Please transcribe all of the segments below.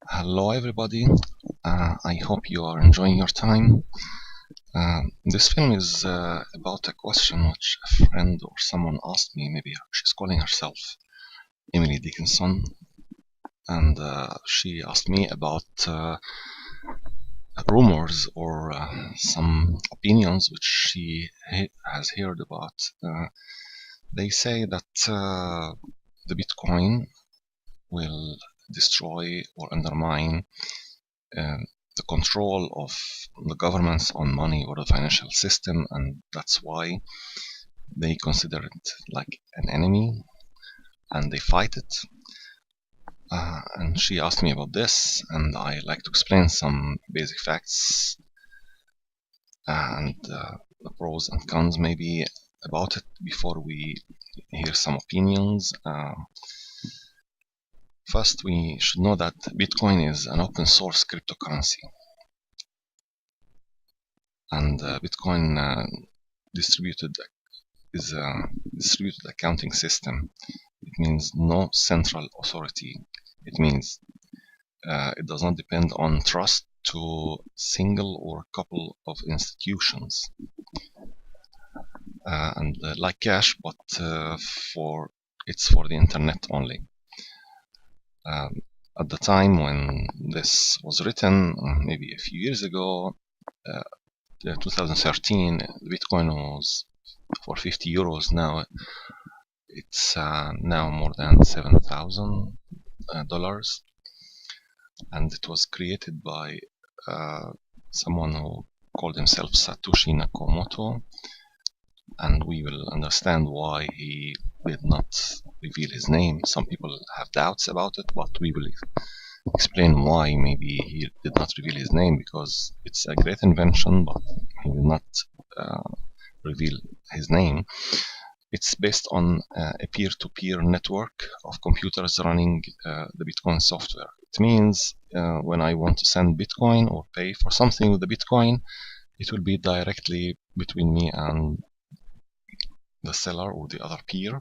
Hello, everybody. I hope you are enjoying your time. This film is about a question which a friend or someone asked me. Maybe she's calling herself Emily Dickinson, and she asked me about rumors or some opinions which she has heard about. They say that the Bitcoin will destroy or undermine uh, the control of the governments on money or the financial system, and that's why they consider it like an enemy and they fight it. And she asked me about this, and I like to explain some basic facts and the pros and cons maybe about it before we hear some opinions. First, we should know that Bitcoin is an open source cryptocurrency, and Bitcoin distributed is a distributed accounting system. It means no central authority. It means it does not depend on trust to single or a couple of institutions. And like cash, but it's for the internet only. At the time when this was written, maybe a few years ago, 2013, Bitcoin was for 50 euros. Now it's now more than $7,000, and it was created by someone who called himself Satoshi Nakamoto, and we will understand why he did not reveal his name. Some people have doubts about it, but we will explain why maybe he did not reveal his name, because it's a great invention, but he did not reveal his name. It's based on a peer-to-peer network of computers running the Bitcoin software. It means when I want to send Bitcoin or pay for something with the Bitcoin, it will be directly between me and the seller or the other peer,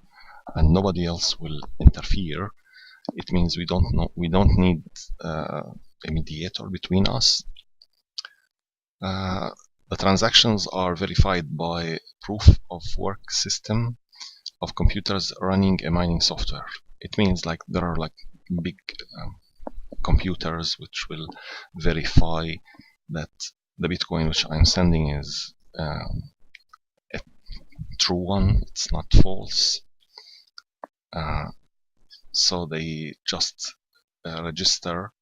and nobody else will interfere. It means we don't need a mediator between us. The transactions are verified by proof of work system of computers running a mining software. It means like there are like big computers which will verify that the Bitcoin which I'm sending is a true one, it's not false. So they just register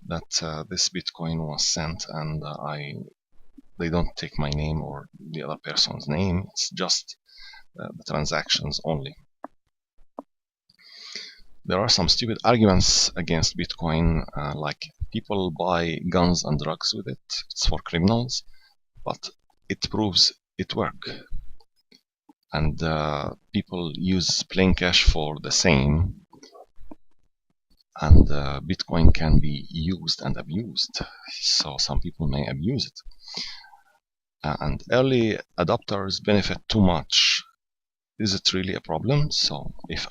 that this Bitcoin was sent, and they don't take my name or the other person's name. It's just the transactions only. There are some stupid arguments against Bitcoin, like people buy guns and drugs with it. It's for criminals, but it proves it works. And people use plain cash for the same. And Bitcoin can be used and abused, so some people may abuse it. And early adopters benefit too much. Is it really a problem? So if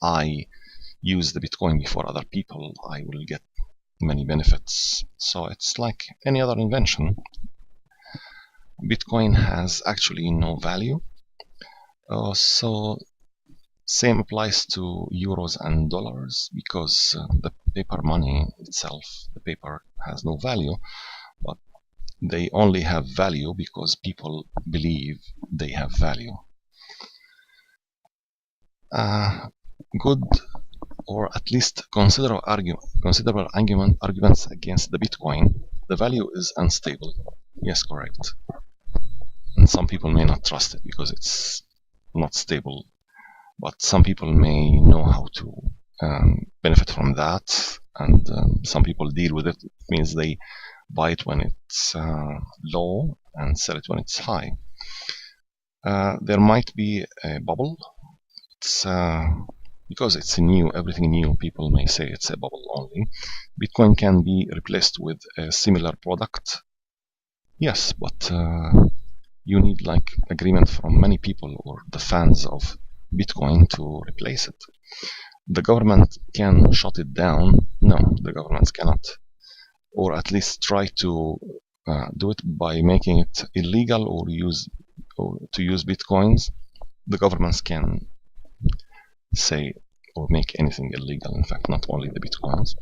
I use the Bitcoin before other people, I will get many benefits. So it's like any other invention. Bitcoin has actually no value. So same applies to euros and dollars, because the paper money itself, the paper has no value, but they only have value because people believe they have value. Good, or at least considerable arguments against the Bitcoin. The value is unstable. Yes, correct. And some people may not trust it because it's not stable, but some people may know how to benefit from that, and some people deal with it. It means they buy it when it's low and sell it when it's high. There might be a bubble. It's because it's new, everything new, people may say it's a bubble only. Bitcoin can be replaced with a similar product. Yes, but you need like agreement from many people or the fans of Bitcoin to replace it. The government can shut it down? No, the governments cannot, or at least try to do it by making it illegal or to use bitcoins. The governments can say or make anything illegal, in fact, not only the bitcoins.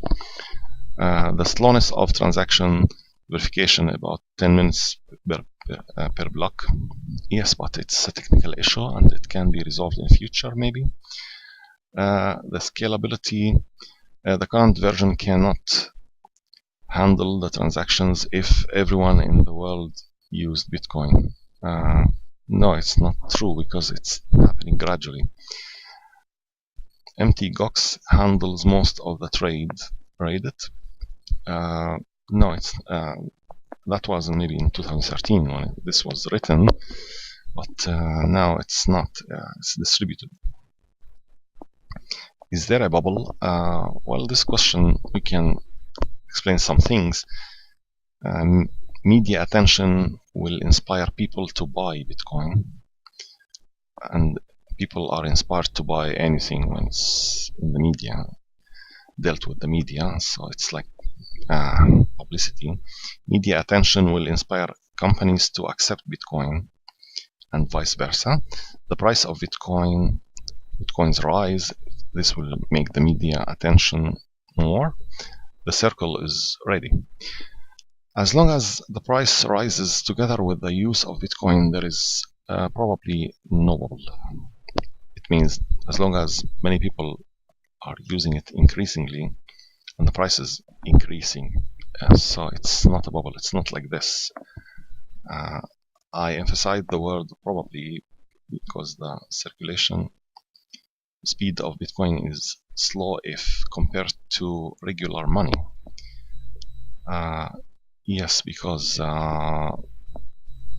The slowness of transaction verification, about 10 minutes per block. Yes, but it's a technical issue and it can be resolved in future maybe. The scalability, the current version cannot handle the transactions if everyone in the world used Bitcoin. No, it's not true because it's happening gradually. MTGOX handles most of the traded. No, it's that was maybe in 2013 when this was written, but now it's not. It's distributed. Is there a bubble? Well, this question we can explain some things. Media attention will inspire people to buy Bitcoin, and people are inspired to buy anything when it's in the media, dealt with the media, so it's like publicity. Media attention will inspire companies to accept Bitcoin and vice versa. The price of Bitcoin's rise, this will make the media attention more. The circle is ready. As long as the price rises together with the use of Bitcoin, there is probably no bubble. It means as long as many people are using it increasingly and the price is increasing, so it's not a bubble. It's not like this. I emphasize the word probably because the circulation speed of Bitcoin is slow if compared to regular money. Yes, because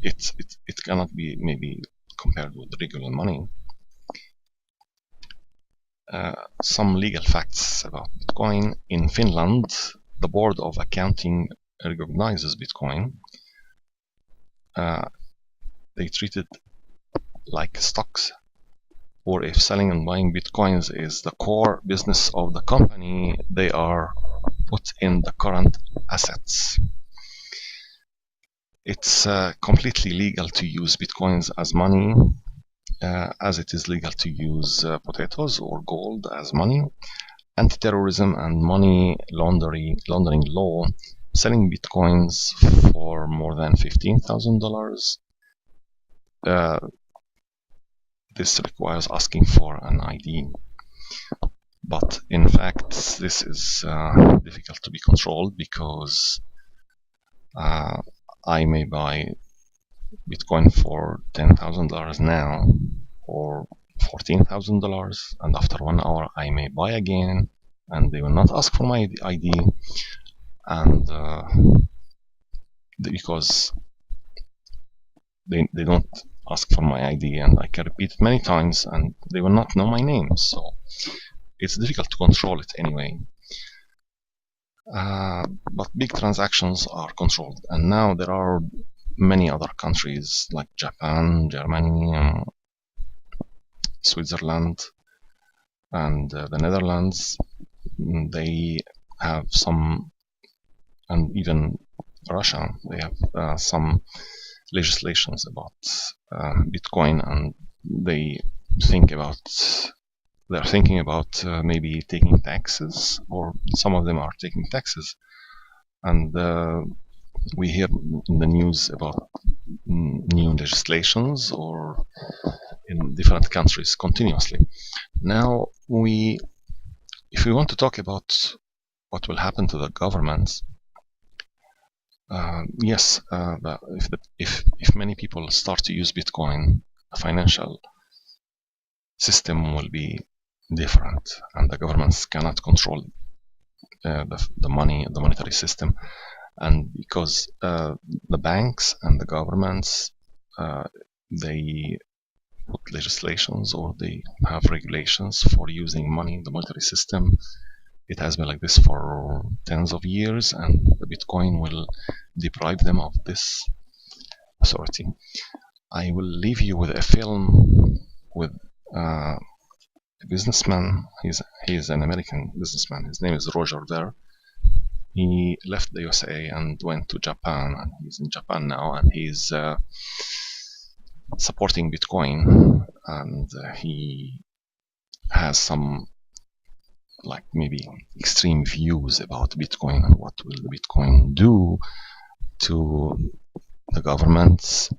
it cannot be maybe compared with regular money. Some legal facts about Bitcoin. In Finland, the Board of Accounting recognizes Bitcoin. They treat it like stocks, or if selling and buying Bitcoins is the core business of the company, they are put in the current assets. It's completely legal to use Bitcoins as money, as it is legal to use potatoes or gold as money. Anti-terrorism and money laundering law, selling Bitcoins for more than $15,000. This requires asking for an ID. But in fact, this is difficult to be controlled because I may buy Bitcoin for $10,000 now or $14,000, and after 1 hour I may buy again, and they will not ask for my ID, and because they don't ask for my ID, and I can repeat it many times, and they will not know my name, so it's difficult to control it anyway. But big transactions are controlled, and now there are many other countries like Japan, Germany, Switzerland, and the Netherlands. They have some, and even Russia, they have some legislations about Bitcoin, and they're thinking about maybe taking taxes, or some of them are taking taxes, and we hear in the news about new legislations or in different countries continuously. Now, if we want to talk about what will happen to the governments, yes, if many people start to use Bitcoin, the financial system will be different, and the governments cannot control the monetary system, and because the banks and the governments they put legislations or they have regulations for using money in the monetary system. It has been like this for tens of years, and the Bitcoin will deprive them of this authority. I will leave you with a film with a businessman. He's an American businessman. His name is Roger Ver. He left the USA and went to Japan, and he's in Japan now, and he's supporting Bitcoin, and he has some like maybe extreme views about Bitcoin and what will the Bitcoin do to the governments,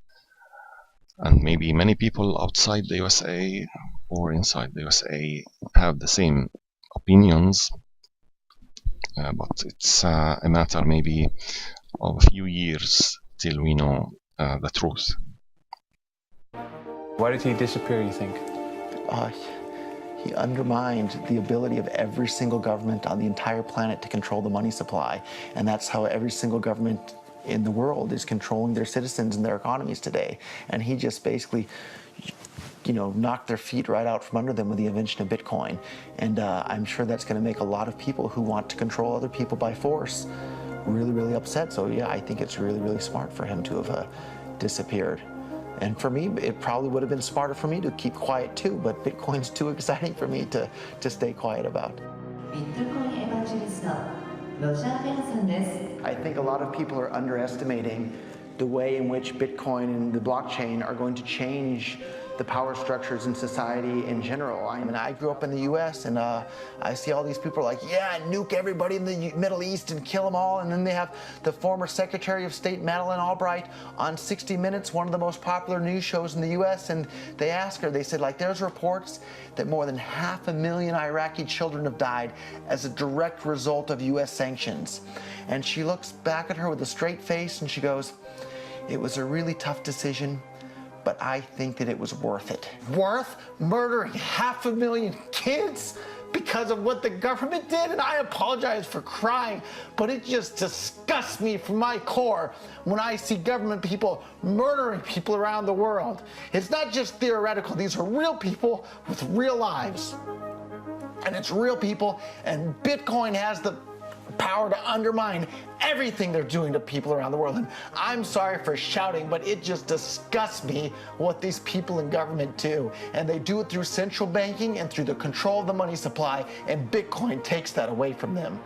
and maybe many people outside the USA or inside the USA have the same opinions, but it's a matter maybe of a few years till we know the truth. Why did he disappear, you think? He undermined the ability of every single government on the entire planet to control the money supply. And that's how every single government in the world is controlling their citizens and their economies today. And he just basically, knocked their feet right out from under them with the invention of Bitcoin. And I'm sure that's going to make a lot of people who want to control other people by force really, really upset. So yeah, I think it's really, really smart for him to have disappeared. And for me, it probably would have been smarter for me to keep quiet too, but Bitcoin's too exciting for me to stay quiet about. I think a lot of people are underestimating the way in which Bitcoin and the blockchain are going to change the power structures in society in general. I grew up in the US, and I see all these people like, yeah, nuke everybody in the Middle East and kill them all. And then they have the former Secretary of State Madeleine Albright on 60 Minutes, one of the most popular news shows in the US, and they asked her, they said, like, there's reports that more than 500,000 Iraqi children have died as a direct result of US sanctions. And she looks back at her with a straight face and she goes, it was a really tough decision, but I think that it was worth it. Worth murdering 500,000 kids because of what the government did? And I apologize for crying, but it just disgusts me from my core when I see government people murdering people around the world. It's not just theoretical. These are real people with real lives. And it's real people, and Bitcoin has the power to undermine everything they're doing to people around the world. And I'm sorry for shouting, but it just disgusts me what these people in government do. And they do it through central banking and through the control of the money supply, and Bitcoin takes that away from them.